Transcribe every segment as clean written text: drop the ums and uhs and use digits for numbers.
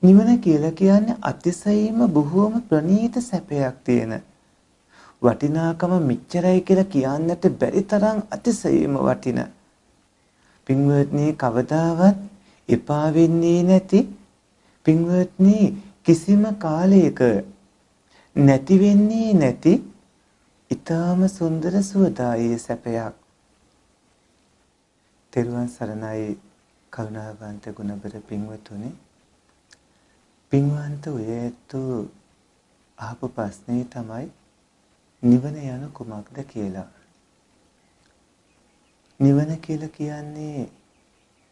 නිවන කියලා කියන්නේ අතිශයින්ම බොහෝම ප්‍රණීත සැපයක් තියෙන. වටිනාකම මෙච්චරයි කියලා කියන්නට බැරි තරම් අතිශයින්ම වටින. පින්වත්නි කවදාවත් එපා වෙන්නේ නැති පින්වත්නි කිසිම කාලයක නැති වෙන්නේ නැති ඊටාම සුන්දර සුවදායී සැපයක්. තෙරුවන් සරණයි කරුණාවන්ත ගුණබර පින්වතුනි. පින්වන්ත ඔයතු අහපු ප්‍රශ්නේ තමයි නිවන යන කුමක්ද කියලා. නිවන කියලා කියන්නේ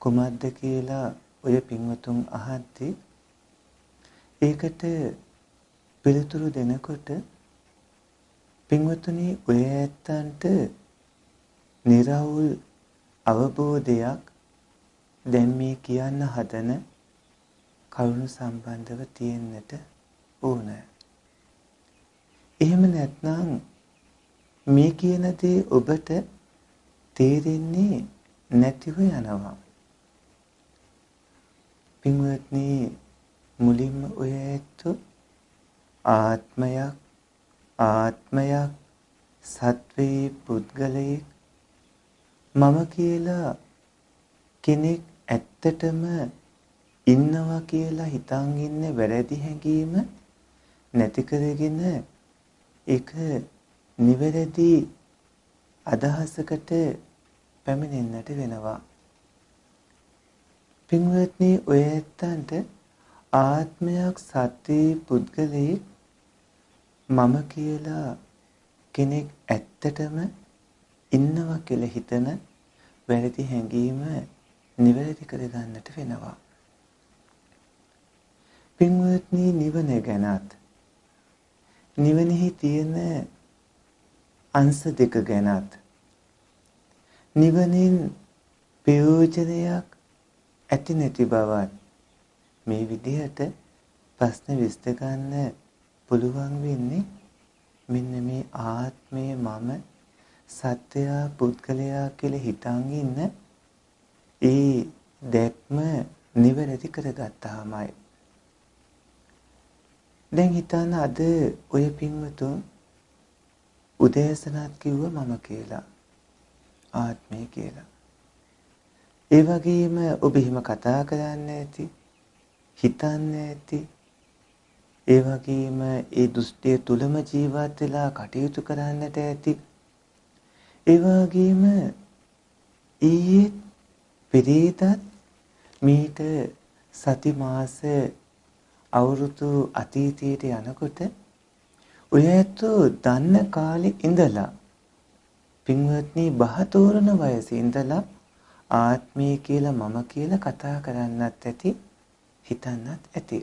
කුමක්ද කියලා ඔය පින්වතුන් අහද්දී ඒකට පිළිතුරු දෙනකොට පින්වතුනි ඔය ඇත්තන්ට නිර්වෘල් අවබෝධයක් දැන් මේ කියන්න හදන කරුණු සම්බන්ධව තියෙන්නට ඕන. එහෙම නැත්නම් මේ කියන දේ ඔබට තේරෙන්නේ නැතිව යනවා. පින්වත්නි මුලින්ම ඔය ඇත්තු ආත්මයක් සත්වේ පුද්ගලයෙක් මම කියලා කෙනෙක් ඇත්තටම ඉන්නවා කියලා හිතන් ඉන්නේ වැරදි හැඟීම නැති කරගෙන ඒක නිවැරදි අදහසකට පැමිණෙන්නට වෙනවා. පින්වත්නි ඔය ඇත්තන්ට ආත්මයක් සත්වේ පුද්ගලයෙක් මම කියලා කෙනෙක් ඇත්තටම ඉන්නවා කියලා හිතන වැරදි හැඟීම නිවැරදි කරගන්නට වෙනවා. පින්වත්නි නිවන ගැනත් නිවනෙහි තියෙන අංශ දෙක ගැනත් නිවනින් ප්‍රයෝජනයක් ඇති නැති බවත් මේ විදිහට ප්‍රශ්න විසඳ ගන්න පුළුවන් වෙන්නේ මෙන්න මේ ආත්මය මම සත්‍යය පුද්ගලයා කියලා හිතන් ඉන්න ඒ දැක්ම නිවැරදි කරගත්තාමයි. දැන් හිතන්න අද ඔය පින්වතුන් උදෑසනත් කිව්ව මම කියලා ආත්මය කියලා. ඒ වගේම ඔබ එහෙම කතා කරන්නේ ඇති හිතන්නේ ඇති ඒ වගේම ඒ දෘෂ්ටිය තුලම ජීවත් වෙලා කටයුතු කරන්නට ඇති. ඒ වගේම ඊයේ පෙරේදත් මීට සති මාස අවුරුදු අතීතයට යනකොට ඔය ඇත්තෝ දන්න කාලේ ඉඳලා පින්වත්නි බහතෝරන වයසේ ඉඳලා ආත්මය කියලා මම කියලා කතා කරන්නත් ඇති හිතන්නත් ඇති.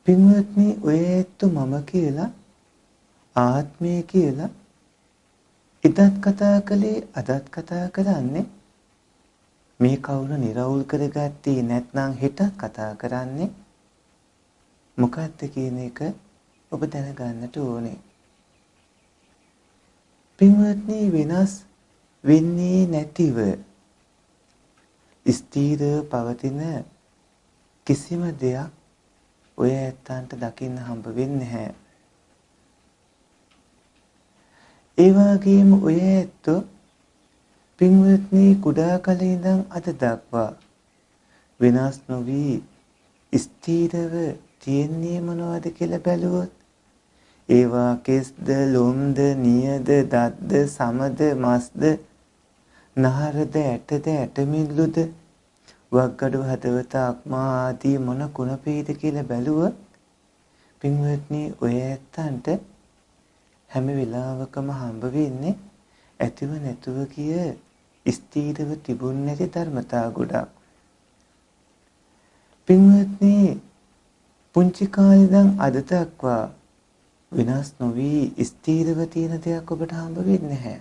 පින්වත්නි ඔය ඇත්තෝ මම කියලා ආත්මය කියලා ඉදත් කතා කළේ අදත් කතා කරන්නේ මේ කවුරු නිර්වෘල් කරගත්තේ නැත්නම් හෙටත් කතා කරන්නේ මොකක්ද කියන එක ඔබ දැනගන්නට ඕනේ. පින්වත්නි වෙනස් වෙන්නේ නැතිව ස්ථීර පවතින කිසිම දෙයක් ඔය ඇත්තන්ට දකින්න හම්බ වෙන්නේ නැහැ. ඒ වගේම ඔය ඇත්තෝ පින්වත්නි කුඩා කාලේ ඉඳන් අද දක්වා වෙනස් නොවි ස්ථීරව තියෙන්නේ මොනවද කියලා බැලුවොත් ඒවා කෙස්ද ලොම්ද නියද දත්ද සමද මස්ද නහරද ඇටද ඇටමිල්ලුද වක්ගඩු හදවත අක්මා ආදී මොන කුණපේද කියලා බැලුවොත් පින්වත්නි ඔය ඇත්තන්ට හැම වෙලාවකම හම්බ වෙන්නේ ඇතිව නැතුව කිය ස්ථීරව තිබුණ නැති ධර්මතා ගොඩක්. පින්වත්නි පුංචි කාලේ ඉඳන් අද දක්වා විනාශ නොවි ස්ථීරව තියෙන දෙයක් ඔබට හම්බ වෙන්නේ නැහැ.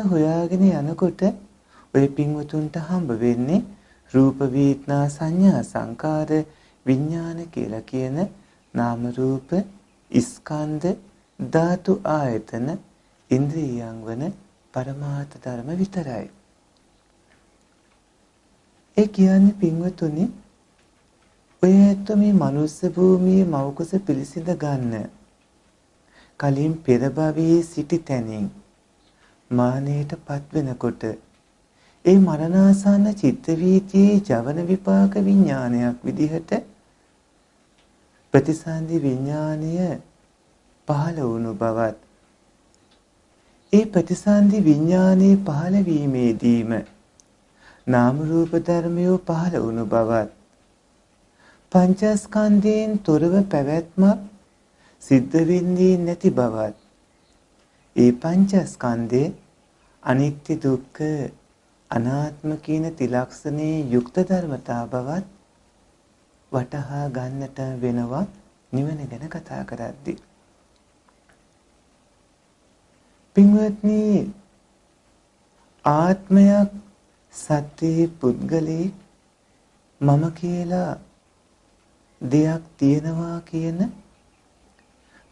හොයාගෙන යනකොට ඔය පින්වතුන්ට හම්බ වෙන්නේ රූප වේදනා සංඥා සංකාර විඥාන කියලා කියන නාම රූප ස්කන්ධ ධාතු ආයතන ඉන්ද්‍රියයන් වන පරමාර්ථ ධර්ම විතරයි. ඒ කියන්නේ පින්වතුනි ඔය ඇත්ත මේ මනුස්ස භූමියේ මවකුස පිළිසිඳ ගන්න කලින් පෙර භවයේ සිටි තැනින් මානයට පත් වෙනකොට ඒ මරණාසන්න චිත්ත වීතියේ ජවන විපාක විඥානයක් විදිහට ප්‍රතිසන්දි විඥානය පහළ වුණු බවත් ඒ ප්‍රතිසන්දි විඥානයේ පහළ වීමේදීම නාම රූප ධර්මයෝ පහළ වුණු බවත් පංචස්කන්ධයෙන් තොරව පැවැත්මක් සිද්ධ වෙන්නේ නැති බවත් ඒ පංචස්කන්ධේ අනිත්‍ය දුක්ඛ අනාත්ම කියන ත්‍රිලක්ෂණේ යුක්ත ධර්මතා බවත් වටහා ගන්නට වෙනවා නිවන ගැන කතා කරද්දී. පින්වත්නි ආත්මයක් සත්‍යයේ පුද්ගලයේ මම කියලා දෙයක් තියෙනවා කියන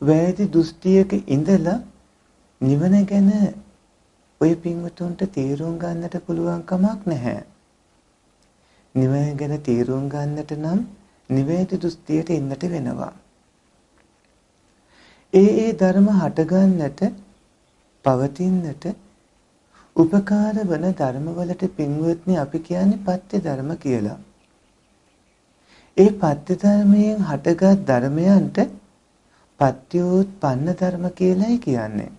වැරදි දෘෂ්ටියක ඉඳලා නිවන ගැන ඔය පින්වතුන්ට තේරුම් ගන්නට පුළුවන් කමක් නැහැ. නිවන ගැන තේරුම් ගන්නට නම් නිවැරදි දෘෂ්ටියට එන්නට වෙනවා. ඒ ධර්ම හට ගන්නට පවතින්නට උපකාර වන ධර්මවලට පින්වත්නි අපි කියන්නේ පත්‍ය ධර්ම කියලා. ඒ පත්‍ය ධර්මයෙන් හටගත් ධර්මයන්ට පත්‍යෝත්පන්න ධර්ම කියලායි කියන්නේ.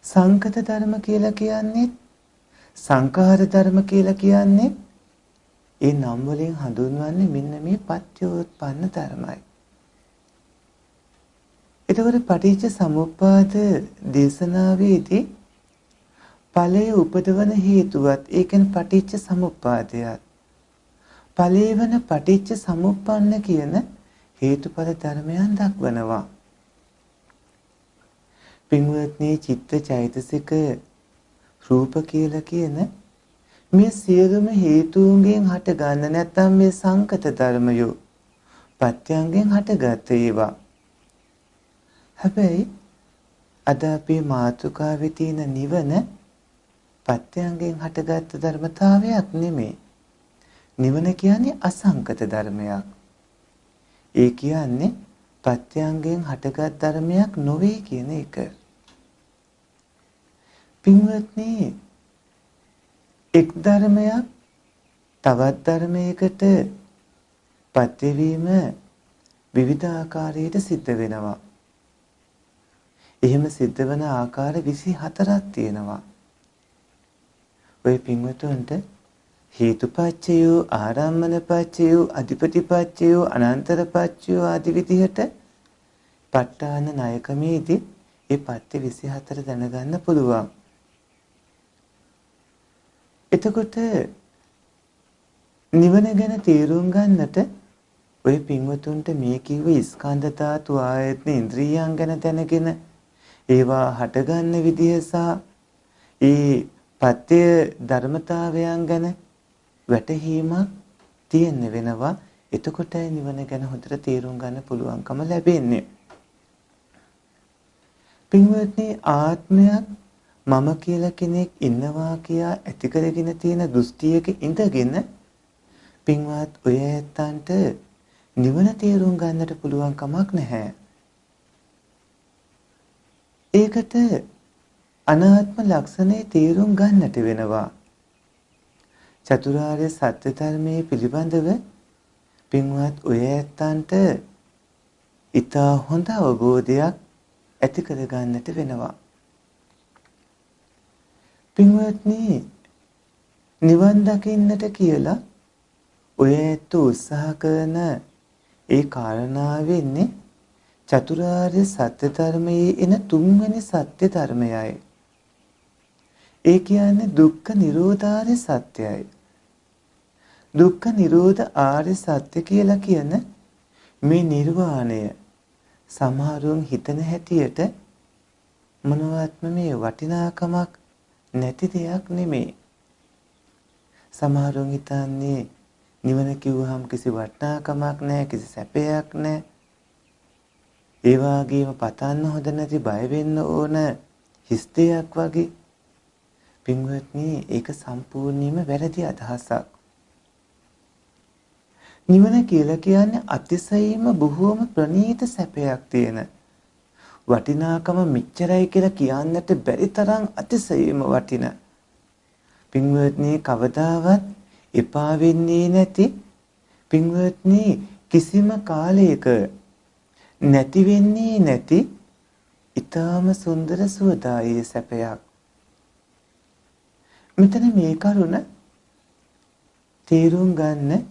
සංකත ධර්ම කියලා කියන්නේ සංඛාර ධර්ම කියලා කියන්නේ ඒ නම් වලින් හඳුන්වන්නේ මෙන්න මේ පත්‍යෝත්පන්න ධර්මයි. එතකොට පටිච්ච සමුප්පාද දේශනාවේදී ඵලය උපදවන හේතුවත් ඒ කියන්නේ පටිච්ච සමුප්පාදයත් ඵලේ වන පටිච්ච සමුප්පන්න කියන හේතුඵල ධර්මයන් දක්වනවා. පින්වත්නි චිත්ත චෛතසික රූප කියලා කියන මේ සියලුම හේතුන්ගෙන් හට ගන්න නැත්නම් මේ සංකත ධර්මයෝ පත්‍යංගෙන් හටගත් ඒවා. හැබැයි අද අපේ මාතෘකාවේ තියෙන නිවන පත්‍යංගෙන් හටගත් ධර්මතාවයක් නෙමෙයි. නිවන කියන්නේ අසංකත ධර්මයක්. ඒ කියන්නේ පත්‍යංගෙන් හටගත් ධර්මයක් නොවේ කියන එක. පින්වත්නි එක් ධර්මයක් තවත් ධර්මයකට පත්‍ය වීම විවිධ ආකාරයට සිද්ධ වෙනවා. එහෙම සිද්ධ වෙන ආකාර 24ක් තියෙනවා. ඔය පින්වතුන්ට හේතුපච්චයෝ ආරම්මනපච්චයෝ අධිපටිපච්චයෝ අනන්තරපච්චයෝ ආදි විදිහට ප ဋ ාණ ණයකමේදී ඒ පත්‍ය 24 දැනගන්න පුළුවන්. එතකොට නිවන ගැන තේරුම් ගන්නට ඔය පින්වතුන්ට මේ කිව්ව ස්කන්ධ ධාතු ආයතන ඉන්ද්‍රියයන් ගැන දැනගෙන ඒවා හටගන්න විදිහ සහ ඒ පත්‍ය ධර්මතාවයන් ගැන වැටහීමක් තියෙන්න වෙනවා. එතකොටයි නිවන ගැන හොඳට තේරුම් ගන්න පුළුවන්කම ලැබෙන්නේ. පින්වත්නි ආත්මයක් මම කියලා කෙනෙක් ඉන්නවා කියා ඇති කරගෙන තියෙන දෘෂ්ටියක ඉඳගෙන පින්වත් ඔය ඇත්තන්ට නිවන තේරුම් ගන්නට පුළුවන් කමක් නැහැ. ඒකට අනාත්ම ලක්ෂණේ තේරුම් ගන්නට වෙනවා. චතුරාර්ය සත්‍ය ධර්මයේ පිළිබඳව පින්වත් ඔය ඇත්තන්ට ඊට හොඳ අවබෝධයක් ඇති කර ගන්නට වෙනවා. පින්වත්නි නිවන් දකින්නට කියලා ඔය ඇත්ත උත්සාහ කරන ඒ කාරණාව වෙන්නේ චතුරාර්ය සත්‍ය ධර්මයේ එන තුන්වෙනි සත්‍ය ධර්මයයි. ඒ කියන්නේ දුක්ඛ නිරෝධාර්ය සත්‍යයි. දුක්ඛ නිරෝධ ආර්ය සත්‍ය කියලා කියන මේ නිර්වාණය සමහරුන් හිතන හැටියට මොනවත්ම මේ වටිනාකමක් නැති දෙයක් නෙමෙයි. සමහරුන් හිතන්නේ නිවන කිව්වහම කිසි වටිනාකමක් නැහැ, කිසි සැපයක් නැහැ. ඒ වගේම පතන්න හොඳ නැති, බය වෙන්න ඕන හිස් දෙයක් වගේ. පින්වත්නි ඒක සම්පූර්ණයෙන්ම වැරදි අදහසක්. නිවන කියලා කියන්නේ අතිශයින්ම බොහෝම ප්‍රණීත සැපයක් තියෙන. වටිනාකම මෙච්චරයි කියලා කියන්නට බැරි තරම් අතිශයින්ම වටින. පින්වත්නි කවදාවත් එපා වෙන්නේ නැති පින්වත්නි කිසිම කාලයක නැති වෙන්නේ නැති ඊටාම සුන්දර සුවදායී සැපයක්. මෙතන මේ කරුණ තේරුම් ගන්න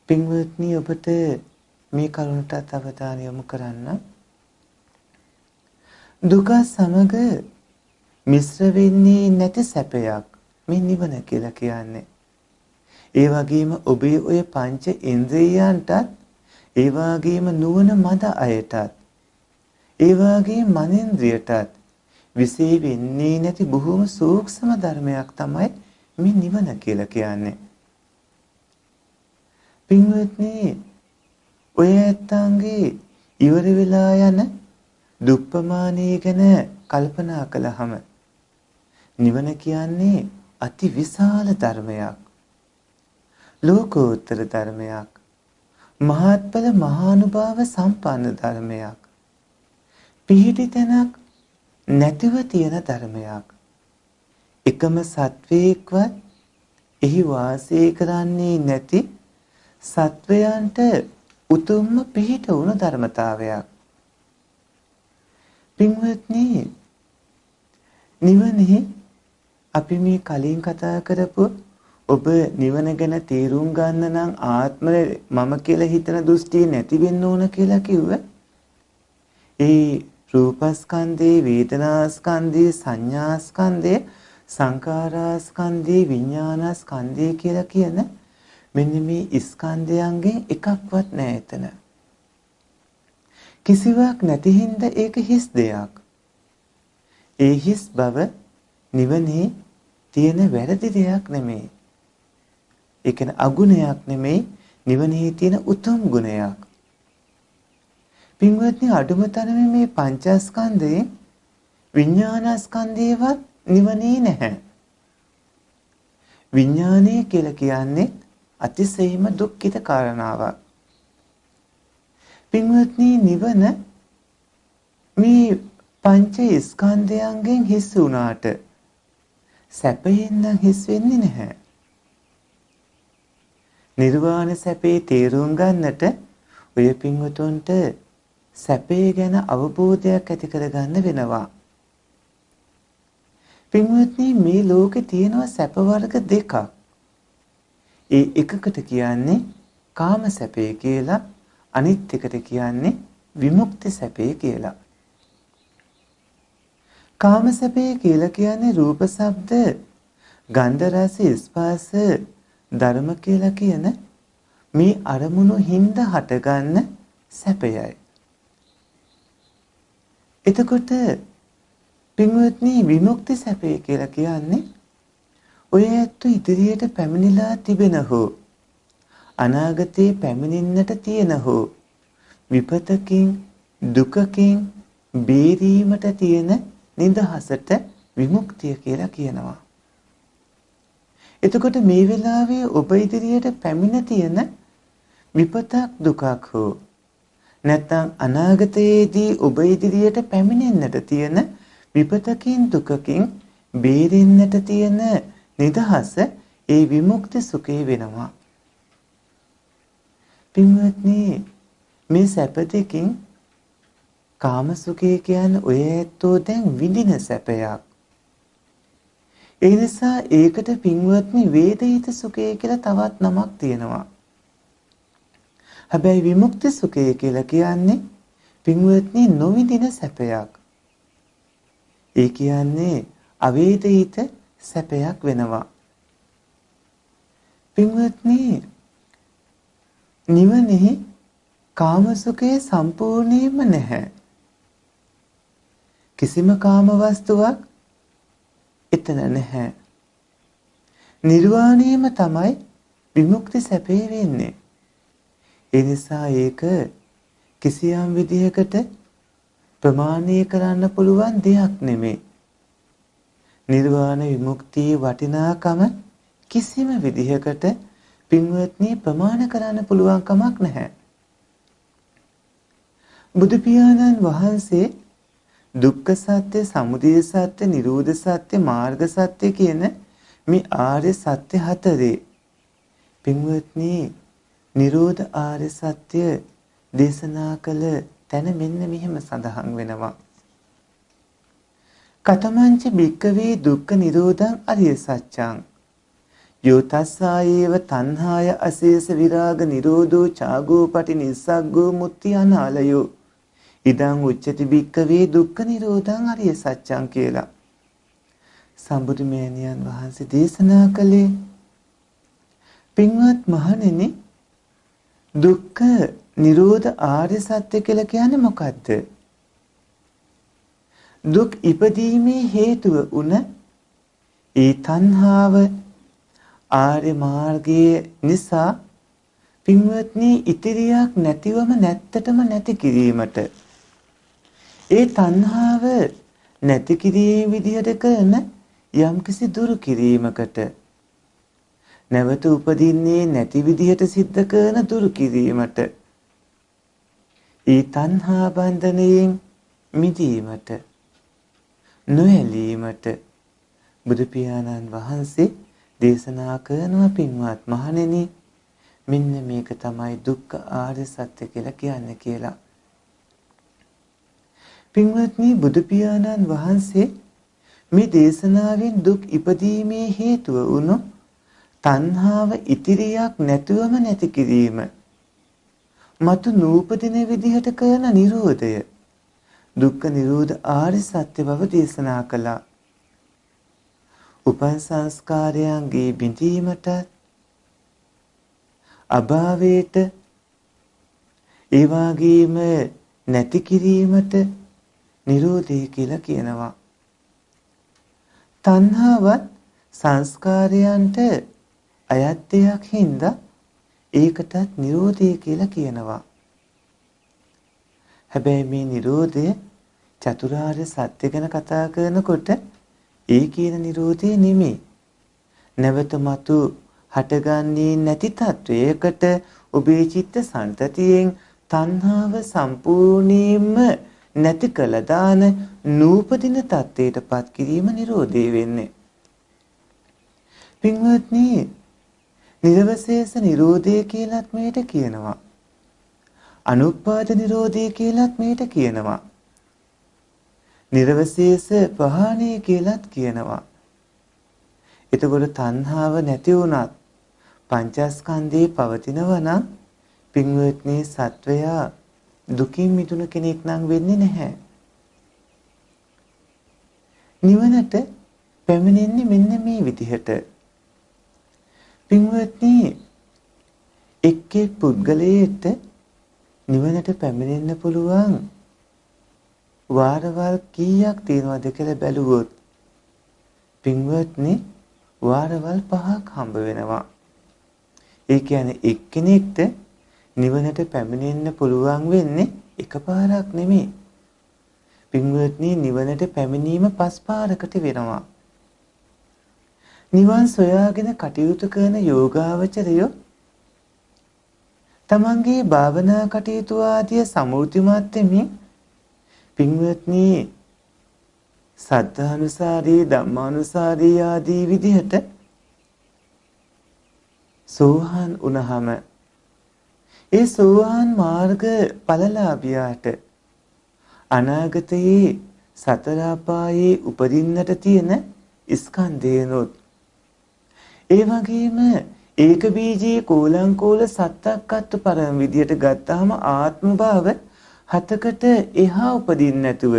පින්වත්නි ඔබට මේ කරුණට අවධානය යොමු කරන්න. දුක සමග මිශ්‍ර වෙන්නේ නැති සැපයක් මේ නිවන කියලා කියන්නේ. ඒ වගේම ඔබේ ඔය පංච ඉන්ද්‍රියයන්ටත් ඒ වගේම නුවණ මද අයටත් ඒ වගේම මනේන්ද්‍රියටත් විශේෂ වෙන්නේ නැති බොහොම සූක්ෂම ධර්මයක් තමයි මේ නිවන කියලා කියන්නේ. පින්වත්නි ඔය ඇත්තන්ගේ ඉවර වෙලා යන දුප්පමානී ගැන කල්පනා කළාම නිවන කියන්නේ අති විශාල ධර්මයක්. ලෝකෝත්තර ධර්මයක්. මහත්ඵල මහානුභාව සම්පන්න ධර්මයක්. පිහිටි තැනක් නැතිව තියෙන ධර්මයක්. එකම සත්වයකවත් එහි වාසය කරන්නේ නැති සත්වයන්ට උතුම්ම පිහිට වුණු ධර්මතාවයක්. පින්වත්නි නිවනේ අපි මේ කලින් කතා කරපු ඔබ නිවන ගැන තේරුම් ගන්න නම් ආත්මය මම කියලා හිතන දෘෂ්ටිය නැති වෙන්න ඕන කියලා කිව්ව. ඒ රූපස්කන්ධේ, වේදනාස්කන්ධේ, සංඥාස්කන්ධේ, සංකාරස්කන්ධේ, විඥානස්කන්ධේ කියලා කියන මෙන්න මේ ස්කන්ධයන්ගෙන් එකක්වත් නැහැ එතන. කිසිවක් නැති හින්දා ඒක හිස් දෙයක්. ඒ හිස් බව නිවනේ තියෙන වැරදි දෙයක් නෙමෙයි. ඒ කියන්නේ අගුණයක් නෙමෙයි, නිවනේ තියෙන උතුම් ගුණයක්. පින්වත්නි අඩුම තරමේ මේ පංචස්කන්ධයේ විඥානස්කන්ධයවත් නිවනේ නැහැ. විඥානය කියලා කියන්නේ අතිශයින්ම දුක්ඛිත කාරණාවක්. පින්වත්නි නිවන මේ පංච ස්කන්ධයන්ගෙන් හිස් වුණාට සැපයෙන් නම් හිස් වෙන්නේ නැහැ. නිර්වාණ සැපේ තේරුම් ගන්නට ඔය පින්වතුන්ට සැපේ ගැන අවබෝධයක් ඇති කරගන්න වෙනවා. පින්වත්නි මේ ලෝකේ තියෙනවා සැප වර්ග දෙකක්. ඒ එකකට කියන්නේ කාම සැපේ කියලා, අනිත් එකට කියන්නේ විමුක්ති සැපේ කියලා. කාම සැපේ කියලා කියන්නේ රූප, ශබ්ද, ගන්ධ, රස, ස්පර්ශ, ධර්ම කියලා කියන මේ අරමුණු හින්දා හටගන්න සැපයයි. එතකොට පින්වත්නි විමුක්ති සැපේ කියලා කියන්නේ ඔය ඇත්ත ඉදිරියට පැමිණිලා තිබෙන හෝ අනාගතේ පැමිණෙන්නට තියෙන හෝ විපතකින් දුකකින් බේරීමට තියෙන නිදහසට විමුක්තිය කියලා කියනවා. එතකොට මේ වෙලාවේ ඔබ ඉදිරියට පැමිණ තියෙන විපතක් දුකක් හෝ නැත්නම් අනාගතයේදී ඔබ ඉදිරියට පැමිණෙන්නට තියෙන විපතකින් දුකකින් බේරෙන්නට තියෙන නිදහස ඒ විමුක්ති සුඛේ වෙනවා. පින්වත්නි මේ සැප දෙකින් කාම සුඛය කියන්නේ ඔය ඇත්තෝ දැන් විඳින සැපයක්. ඒ නිසා ඒකට පින්වත්නි වේදිත සුඛය කියලා තවත් නමක් තියෙනවා. හැබැයි විමුක්ති සුඛය කියලා කියන්නේ පින්වත්නි නොවිඳින සැපයක්. ඒ කියන්නේ අවේදිත සැපයක් වෙනවා. පින්වත්නි නිවනේ කාම සුඛය සම්පූර්ණයෙන්ම නැහැ. කිසිම කාම වස්තුවක් එතන නැහැ. නිර්වාණයම තමයි විමුක්ති සැපේ වෙන්නේ. ඒ නිසා ඒක කිසියම් විදිහකට ප්‍රමාණය කරන්න පුළුවන් දෙයක් නෙමෙයි. නිර්වාණ විමුක්තියේ වටිනාකම කිසිම විදිහකට පින්වත්නි ප්‍රමාණ කරන්න පුළුවන් කමක් නැහැ. බුදු පියාණන් වහන්සේ දුක්ඛ සත්‍ය, සමුදය සත්‍ය, නිරෝධ සත්‍ය, මාර්ග සත්‍ය කියන මේ ආර්ය සත්‍ය හතරේ පින්වත්නි නිරෝධ ආර්ය සත්‍ය දේශනා කළ තැන මෙන්න මෙහෙම සඳහන් වෙනවා. කතමංච භික්ඛවේ දුක්ඛ නිරෝධං අරිය සත්‍යං යෝ තස්සායේව තණ්හාය අශේෂ විරාග නිරෝධෝ චාගෝ පටි නිස්සග්ගෝ මුත්‍ති අනාලයෝ ඉදං උච්චති භික්ඛවේ දුක්ඛ නිරෝධං අරිය සත්‍යං කියලා සම්බුදු මෙණියන් වහන්සේ දේශනා කළේ. පින්වත් මහණෙනි, දුක්ඛ නිරෝධ ආර්ය සත්‍ය කියලා කියන්නේ මොකද්ද? දුක් ඉපදීමේ හේතුව උන ඒ තණ්හාව ආර්ය මාර්ගයේ නිසා පින්වත්නි ඉතිරියක් නැතිවම නැත්තටම නැති කිරීමට ඒ තණ්හාව නැති කිරීම විදිහට කරන යම්කිසි දුරු කිරීමකට නැවත උපදින්නේ නැති විදිහට සිද්ධ කරන දුරු කිරීමට ඒ තණ්හා බන්ධනයෙන් මිදීමට නොඇලීමට බුදු පියාණන් වහන්සේ දේශනා කරන පින්වත් මහණෙනි මෙන්න මේක තමයි දුක්ඛ ආර්ය සත්‍ය කියලා කියන්නේ කියලා. පින්වත්නි බුදු පියාණන් වහන්සේ මේ දේශනාවෙන් දුක් ඉපදීමේ හේතුව වුණු තණ්හාව ඉතිරියක් නැතුවම නැති කිරීම මතු නූපදින විදිහට කරන නිරෝධය දුක්ඛ නිරෝධ ආර්ය සත්‍ය බව දේශනා කළා. උපන් සංස්කාරයන්ගේ බිඳීමට අභාවයට ඒ වගේම නැති කිරීමට නිරෝධය කියලා කියනවා. තණ්හාවත් සංස්කාරයන්ට අයත් දෙයක් හින්දා ඒකටත් නිරෝධය කියලා කියනවා. හැබැයි මේ නිරෝධය චතුරාර්ය සත්‍ය ගැන කතා කරනකොට ඒ කියන නිරෝධය නෙමෙයි. නැවත මතු හටගන්නේ නැති තත්වයකට ඔබේ චිත්ත සංතතියෙන් තණ්හාව සම්පූර්ණයෙන්ම නැති කළ දාන නූපදින තත්ත්වයටපත් කිරීම නිරෝධය වෙන්නේ. පින්වත්නි, නිර්වශේෂ නිරෝධය කියලාත් මේට කියනවා. අනුප්පාද නිරෝධය කියලාත් මේට කියනවා. නිර්වශේෂ ප්‍රහාණය කියලාත් කියනවා. එතකොට තණ්හාව නැති වුණත් පංචස්කන්ධේ පවතිනවා නම් පින්වත්නි සත්වයා දුකින් මිදුණු කෙනෙක් නම් වෙන්නේ නැහැ. නිවනට පැමිණෙන්නේ මෙන්න මේ විදිහට. පින්වත්නි එක් එක් පුද්ගලයෙට නිවනට පැමිණෙන්න පුළුවන් වාරවල් කීයක් තියෙනවද කියලා බැලුවොත් පින්වත්නි වාරවල් 5ක් හම්බ වෙනවා. ඒ කියන්නේ එක්කෙනෙක්ට නිවනට පැමිණෙන්න පුළුවන් වෙන්නේ එකපාරක් නෙමෙයි. පින්වත්නි නිවනට පැමිණීම 5 පාරකට වෙනවා. නිවන් සොයාගෙන කටයුතු කරන යෝගාවචරයෝ තමන්ගේ භාවනා කටයුතු ආදිය සමෘද්ධිමත් වෙමින් පින්වත්නි සද්ධානුසාරී ධම්මානුසාරී ආදී විදිහට සෝහන් වුණාම ඒ සෝහන් මාර්ග ඵලලාභියාට අනාගතයේ සතර අපායේ උපදින්නට තියෙන ස්කන්ධයනොත් ඒ වගේම ඒක බීජී කෝලංකෝල සත්තක්කත් පරම විදියට ගත්තාම ආත්ම භාව 7කට එහා උපදින්න නැතුව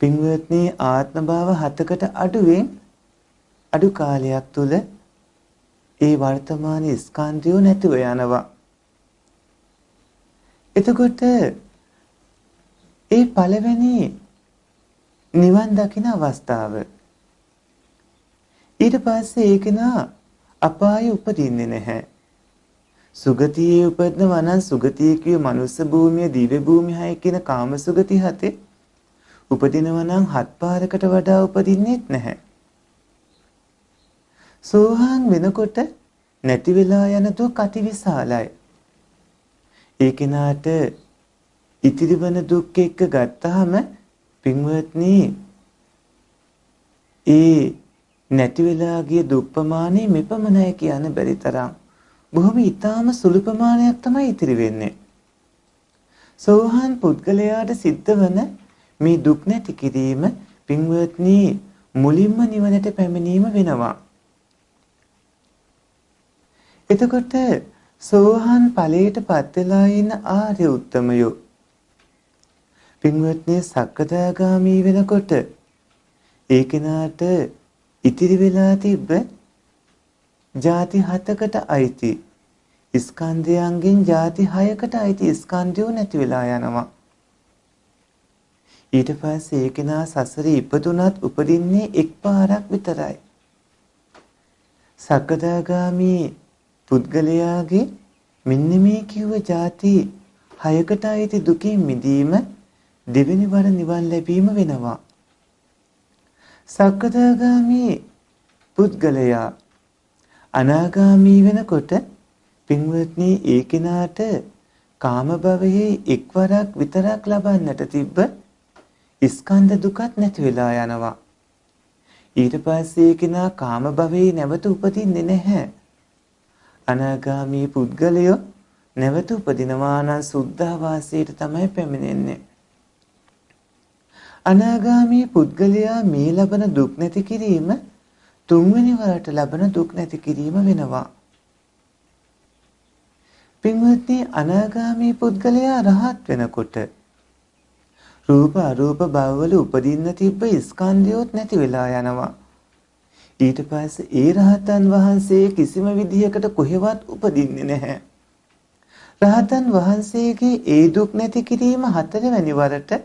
පින්වත්නි ආත්ම භාව 7කට අඩුවෙන් අඩු කාලයක් තුල ඒ වර්තමාන ස්කන්ධය නැතුව යනවා. එතකොට ඒ පළවෙනි නිවන් දකින අවස්ථාව ඊට පස්සේ ඒක නා අපායේ උපදින්නේ නැහැ. සුගතියේ උපදිනවා නම් සුගතිය කිය මනුස්ස භූමිය, දිව්‍ය භූමිය 6 කියන කාම සුගති 7 උපදිනවා නම් 7 පාරකට වඩා උපදින්නෙත් නැහැ. සෝහාන් වෙනකොට නැති වෙලා යන දුක් අතිවිශාලයි. ඒ කෙනාට ඉතිරි වන දුක් එක්ක ගත්තාම පින්වත්නි ඒ නැති වෙලා ගිය දුක් ප්‍රමාණය මෙපමණයි කියන්න බැරි තරම් බොහොම ඊටාම සුළු ප්‍රමාණයක් තමයි ඉතිරි වෙන්නේ. සෝහාන් පුද්ගලයාට සිද්ධ වන මේ දුක් නැති කිරීම පින්වත්නි මුලින්ම නිවනට පැමිණීම වෙනවා. එතකොට සෝහාන් ඵලයට පත් වෙලා ඉන්න ආර්ය උත්තමයෝ පින්වත්නි සක්කදාගාමී වෙනකොට ඒ කෙනාට ඉතිරි වෙලා තිබ්බ ಜಾති 7කට අයිති ස්කන්ධයන්ගෙන් ಜಾති 6කට අයිති ස්කන්ධයෝ නැති වෙලා යනවා. ඊට පස්සේ ඒ කෙනා සසරේ ඉපදුනත් උපදින්නේ එක් පාරක් විතරයි. සක්කදාගාමී පුද්ගලයාගේ මෙන්න මේ කිව්ව ಜಾති 6කට අයිති දුකින් මිදීම දෙවෙනි වර නිවන් ලැබීම වෙනවා. සක්කදාගාමී පුද්ගලයා අනාගාමී වෙනකොට පින්වත්නි ඒ කෙනාට කාම භවයේ එක්වරක් විතරක් ලබන්නට තිබ්බ ස්කන්ධ දුකත් නැති වෙලා යනවා. ඊට පස්සේ ඒ කෙනා කාම භවයේ නැවත උපදින්නේ නැහැ. අනාගාමී පුද්ගලයෝ නැවත උපදිනවා නම් සුද්ධාවාසයට තමයි පැමිණෙන්නේ. අනාගාමී පුද්ගලයා මේ ලබන දුක් නැති කිරීම තුන්වෙනි වරට ලබන දුක් නැති කිරීම වෙනවා. පින්වත්නි අනාගාමී පුද්ගලයා රහත් වෙනකොට රූප අරූප භවවල උපදින්න තිබ්බ ස්කන්ධයොත් නැති වෙලා යනවා. ඊට පස්සේ ඒ රහතන් වහන්සේ කිසිම විදිහකට කොහෙවත් උපදින්නේ නැහැ. රහතන් වහන්සේගේ ඒ දුක් නැති කිරීම හතරවැනි වරට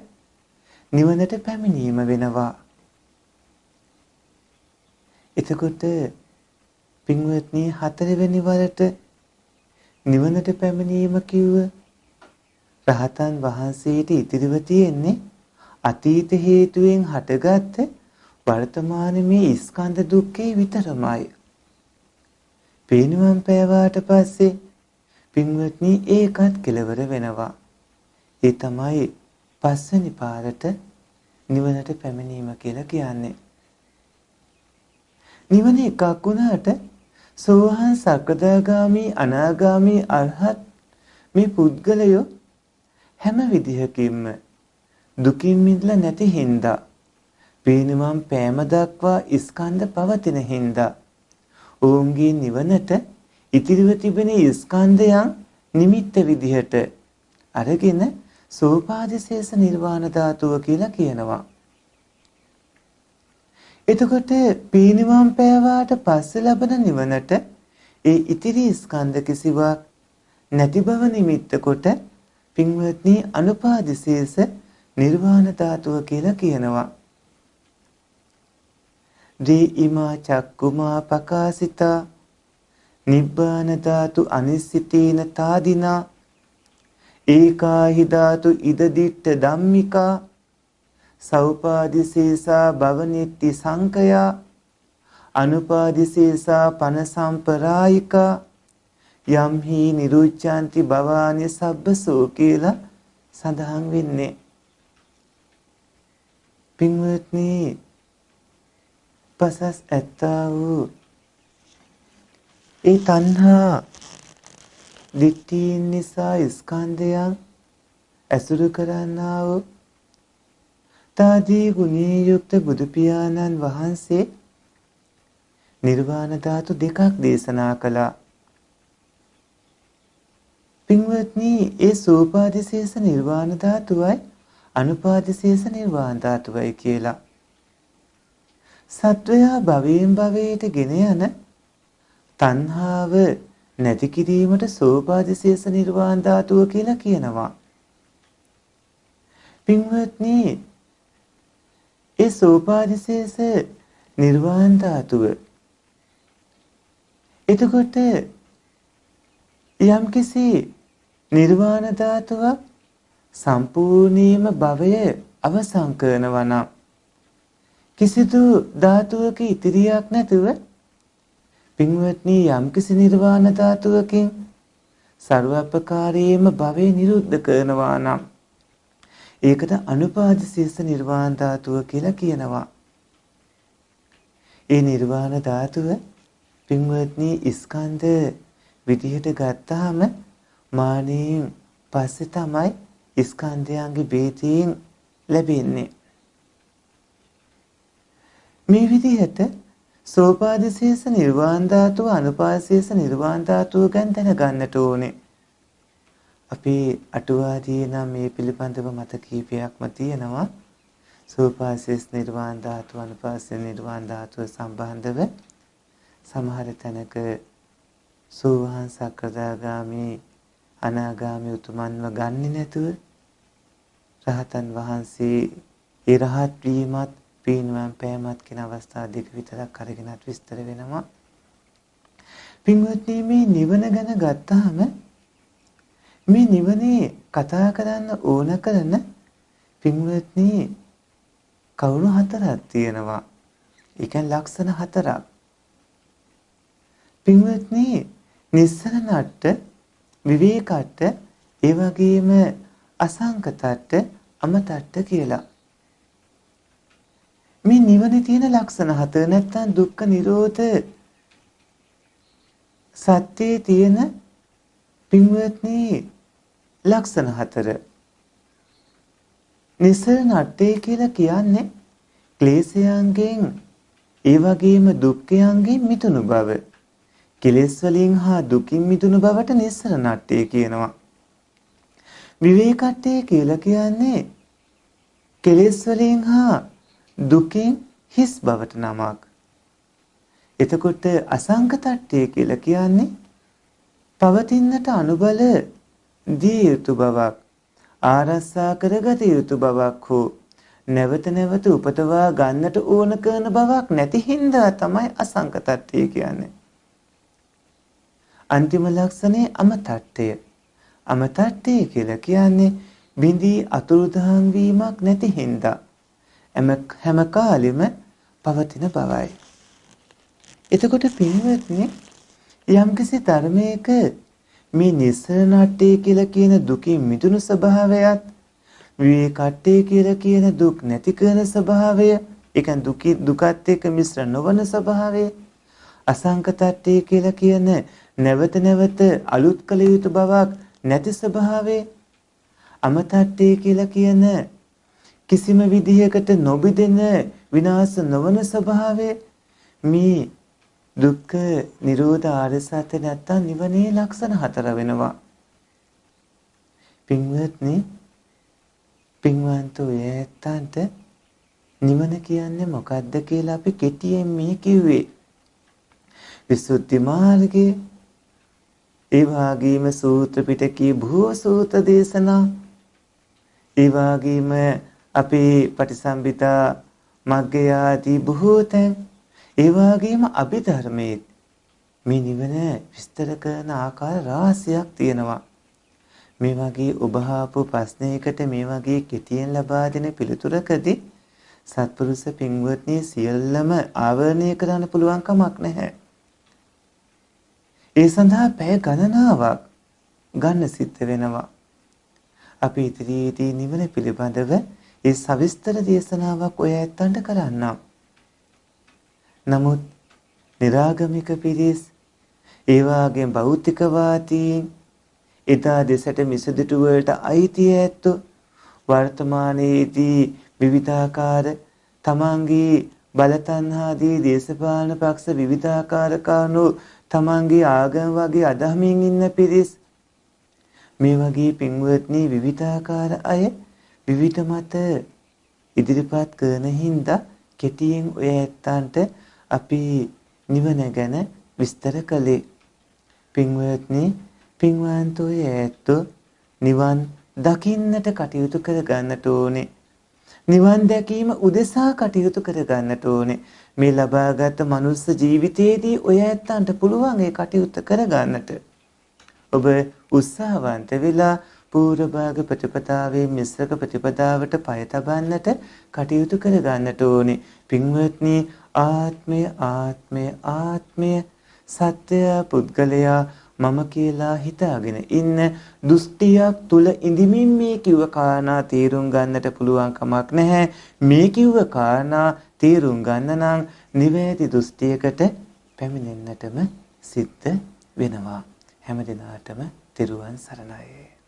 නිවනට පැමිණීම වෙනවා. එතකොට පින්වත්නි හතරවෙනි වරට නිවනට පැමිණීම කිව්ව රහතන් වහන්සේට ඉතිරිව තියෙන්නේ අතීත හේතුවෙන් හටගත්ත වර්තමාන මේ ස්කන්ධ දුක්ඛේ විතරමයි. පින්වම් පෑවාට පස්සේ පින්වත්නි ඒකත් කෙලවර වෙනවා. ඒ තමයි පස්වෙනි පාරට නිවනට පැමිණීම කියලා කියන්නේ. නිවන එකක් වුණාට සෝවාන් සකදාගාමි අනාගාමි අරහත් මේ පුද්ගලයෝ හැම විදිහකින්ම දුකින් මිදලා නැති හින්දා පේනවම් පෑම දක්වා ස්කන්ධ පවතින හින්දා ඔවුන්ගේ නිවනට ඉතිරිව තිබෙන ස්කන්ධයන් නිමිත්ත විදිහට අරගෙන සෝපාදිශේෂ නිර්වාණ ධාතුව කියලා කියනවා. එතකොට පීනිවම් පෑවාට පස්සේ ලබන නිවනට ඒ ඉතිරි ස්කන්ධ කිසිවක් නැති බව නිමිත්ත කොට පින්වත්නි අනුපාදිශේෂ නිර්වාණ ධාතුව කියලා කියනවා. දී ඉමා චක්කුමා පකාසිතා නිබ්බාන ධාතු අනිස්සිතේන තාදිනා ඒකාහි ධාතු ඉද දිට්ඨ ධම්මිකා සෞපාදිශේෂා භවනිත්‍ති සංකයා අනුපාදිශේෂා පන සම්පරායිකා යම් හි නිරුච්ඡanti භවානි සබ්බසෝ කියලා සඳහන් වෙන්නේ. පින්වත්නි පසස් ඇත්තා වූ ඒ තණ්හා දිට්ඨියින් නිසා ස්කන්ධයන් ඇසුරු කරන්නා වූ තාදී ගුණී යුක්ත බුදු පියාණන් වහන්සේ නිර්වාණ ධාතු දෙකක් දේශනා කළා. පින්වත්නි ඒ සෝපාදිශේෂ නිර්වාණ ධාතුවයි අනුපාදිශේෂ නිර්වාණ ධාතුවයි කියලා. සත්වයා භවයෙන් භවයට ගෙන යන තණ්හාව නැති කිරීමට සෝපාදිශේෂ නිර්වාණ ධාතුව කියලා කියනවා. පින්වත්නි ඒ සෝපාදිශේෂ නිර්වාණ ධාතුව එතකොට යම්කිසි නිර්වාණ ධාතුවක් සම්පූර්ණයෙන්ම භවය අවසන් කරනවා නම් කිසිදු ධාතුවක ඉතිරියක් නැතුව පින්වත්නි යම්කිසි නිර්වාණ ධාතුවකින් ਸਰවපකාරීම භවය නිරුද්ධ කරනවා නම් ඒකට අනුපාදිශේෂ නිර්වාණ ධාතුව කියලා කියනවා. ඒ නිර්වාණ ධාතුව පින්වත්නි ස්කන්ධ විදිහට ගත්තාම මානෙන් පස්සේ තමයි ස්කන්ධයන්ගේ ભેදයෙන් ලැබෙන්නේ. මේ විදිහට සෝපාදිශේෂ නිර්වාණ ධාතුව අනුපාදිශේෂ නිර්වාණ ධාතුව ගැන දැනගන්නට ඕනේ. අපි අටුවාදී නම් මේ පිළිබඳව මත කීපයක්ම තියෙනවා. සෝපාදිශේෂ නිර්වාණ ධාතුව අනුපාදිශේෂ නිර්වාණ ධාතුව සම්බන්ධව සමහර තැනක සෝවාන් සකදාගාමි අනාගාමි උතුමන්ව ගන්නෙ නැතුව රහතන් වහන්සේ ඒ රහත් වීමත් පින්වම් පෑමත් කියන අවස්ථා දෙක විතරක් අරගෙනත් විස්තර වෙනවා. පින්වත්නි මේ නිවන ගැන ගත්තාම මේ නිවනේ කතා කරන්න ඕන කරන පින්වත්නි කවුරු හතරක් තියෙනවා. ඒ කියන්නේ ලක්ෂණ හතරක්. පින්වත්නි නිස්සරණට විවේකට ඒ වගේම අසංකතට අමතට කියලා. මේ නිවනේ තියෙන ලක්ෂණ හතර නැත්තම් දුක්ඛ නිරෝධ සත්‍යයේ තියෙන පින්වත්නි ලක්ෂණ හතර. නිස්සරණට්ඨේ කියලා කියන්නේ ක්ලේශයන්ගෙන් ඒ වගේම දුක්ඛයන්ගෙන් මිදුණු බව. කෙලෙස් වලින් හා දුකින් මිදුණු බවට නිස්සරණට්ඨේ කියනවා. විවේකට්ඨේ කියලා කියන්නේ කෙලෙස් වලින් හා දුකින් හිස් බවට නමක්. එතකොට අසංකතට්ඨේ කියලා කියන්නේ පවතින්නට අනුබල දිය යුතු බවක්, ආරස්සා කරගත යුතු බවක් හෝ නැවත නැවත උපතවා ගන්නට ඕන කරන බවක් නැති හින්දා තමයි අසංකතට්ඨේ කියන්නේ. අන්තිම ලක්ෂණේ අමතට්ඨය. අමතට්ඨය කියලා කියන්නේ බිඳී අතුරුදහන් වීමක් නැති හින්දා හැම කාලෙම පවතින බවයි. එතකොට පින්වත්නි යම්කිසි ධර්මයක මේ නිස්සරණට්ඨය කියලා කියන දුකින් මිදුණු ස්වභාවයත් විවේකට්ඨය කියලා කියන දුක් නැති කරන ස්වභාවය, ඒ කියන්නේ දුකත් එක්ක මිශ්‍ර නොවන ස්වභාවය, අසංකතට්ඨය කියලා කියන නැවත නැවත අලුත් කළ යුතු බවක් නැති ස්වභාවය, අමතට්ඨය කියලා කියන කිසිම විදිහකට නොබිදෙන විනාශ නොවන ස්වභාවය මේ දුක්ඛ නිරෝධ ආර්ය සත්‍ය නැත්තම් නිවනේ ලක්ෂණ හතර වෙනවා. පින්වත්නි පින්වන්තෝ යැත්තන්ට නිවන කියන්නේ මොකද්ද කියලා අපි කෙටියෙන් මේ කිව්වේ. විසුද්ධි මාර්ගය, ඒ වගේම සූත්‍ර පිටකයේ බොහෝ සූත්‍ර දේශනා, ඒ වගේම අපේ පටිසම්භිදා මග්ගය ආදී බොහෝ තැන්, ඒ වගේම අභිධර්මයේ මේ නිවන විස්තර කරන ආකාර රාශියක් තියෙනවා. මේ වගේ ඔබහාපු ප්‍රශ්නයකට මේ වගේ කෙටියෙන් ලබා දෙන පිළිතුරකදී සත්පුරුෂ පින්වත්නි සියල්ලම ආවරණය කරන්න පුළුවන් කමක් නැහැ. ඒ සඳහා පැය ගණනාවක් ගන්න සිද්ධ වෙනවා. අපි ඉදිරියේදී නිවන පිළිබඳව ඒ සවිස්තර දේශනාවක් ඔය ඇත්තන්ට කරන්නම්. නමුත් නිරාගමික පිරිස්, ඒ වගේම භෞතිකවාදීන්, එදා දෙසට මිසදිටු වලට අයිති ඇත්තෝ වර්තමානයේදී විවිධාකාර තමන්ගේ බලතණ්හාදී දේශපාලන පක්ෂ විවිධාකාර කාරණු තමන්ගේ ආගම වගේ අදහමින් ඉන්න පිරිස්, මේ වගේ පින්වත්නි විවිධාකාර අය විවිධ මත ඉදිරිපත් කරන හින්දා කෙටියෙන් ඔය ඇත්තන්ට අපි නිවන ගැන විස්තර කළේ. පින්වත්නි පින්වන්තෝ ඇත්තෝ නිවන් දකින්නට කටයුතු කර ගන්නට ඕනේ. නිවන් දැකීම උදෙසා කටයුතු කර ගන්නට ඕනේ. මේ ලබාගත් මනුස්ස ජීවිතයේදී ඔය ඇත්තන්ට පුළුවන් ඒ කටයුත්ත කර ගන්නට. ඔබ උත්සාහවන්ත වෙලා පූර්ව භාග ප්‍රතිපදාවේ මිශ්‍රක ප්‍රතිපදාවට පය තබන්නට කටයුතු කර ගන්නට ඕනේ. පින්වත්නි, ආත්මය ආත්මය ආත්මය සත්‍ය පුද්ගලයා මම කියලා හිතාගෙන ඉන්න දෘෂ්ටියක් තුල ඉඳිමින් මේ කිව්ව කාරණා තේරුම් ගන්නට පුළුවන් කමක් නැහැ. මේ කිව්ව කාරණා තේරුම් ගන්න නම් නිවැරදි දෘෂ්ටියකට පැමිණෙන්නටම සිද්ධ වෙනවා. හැම දිනාටම තෙරුවන් සරණයි.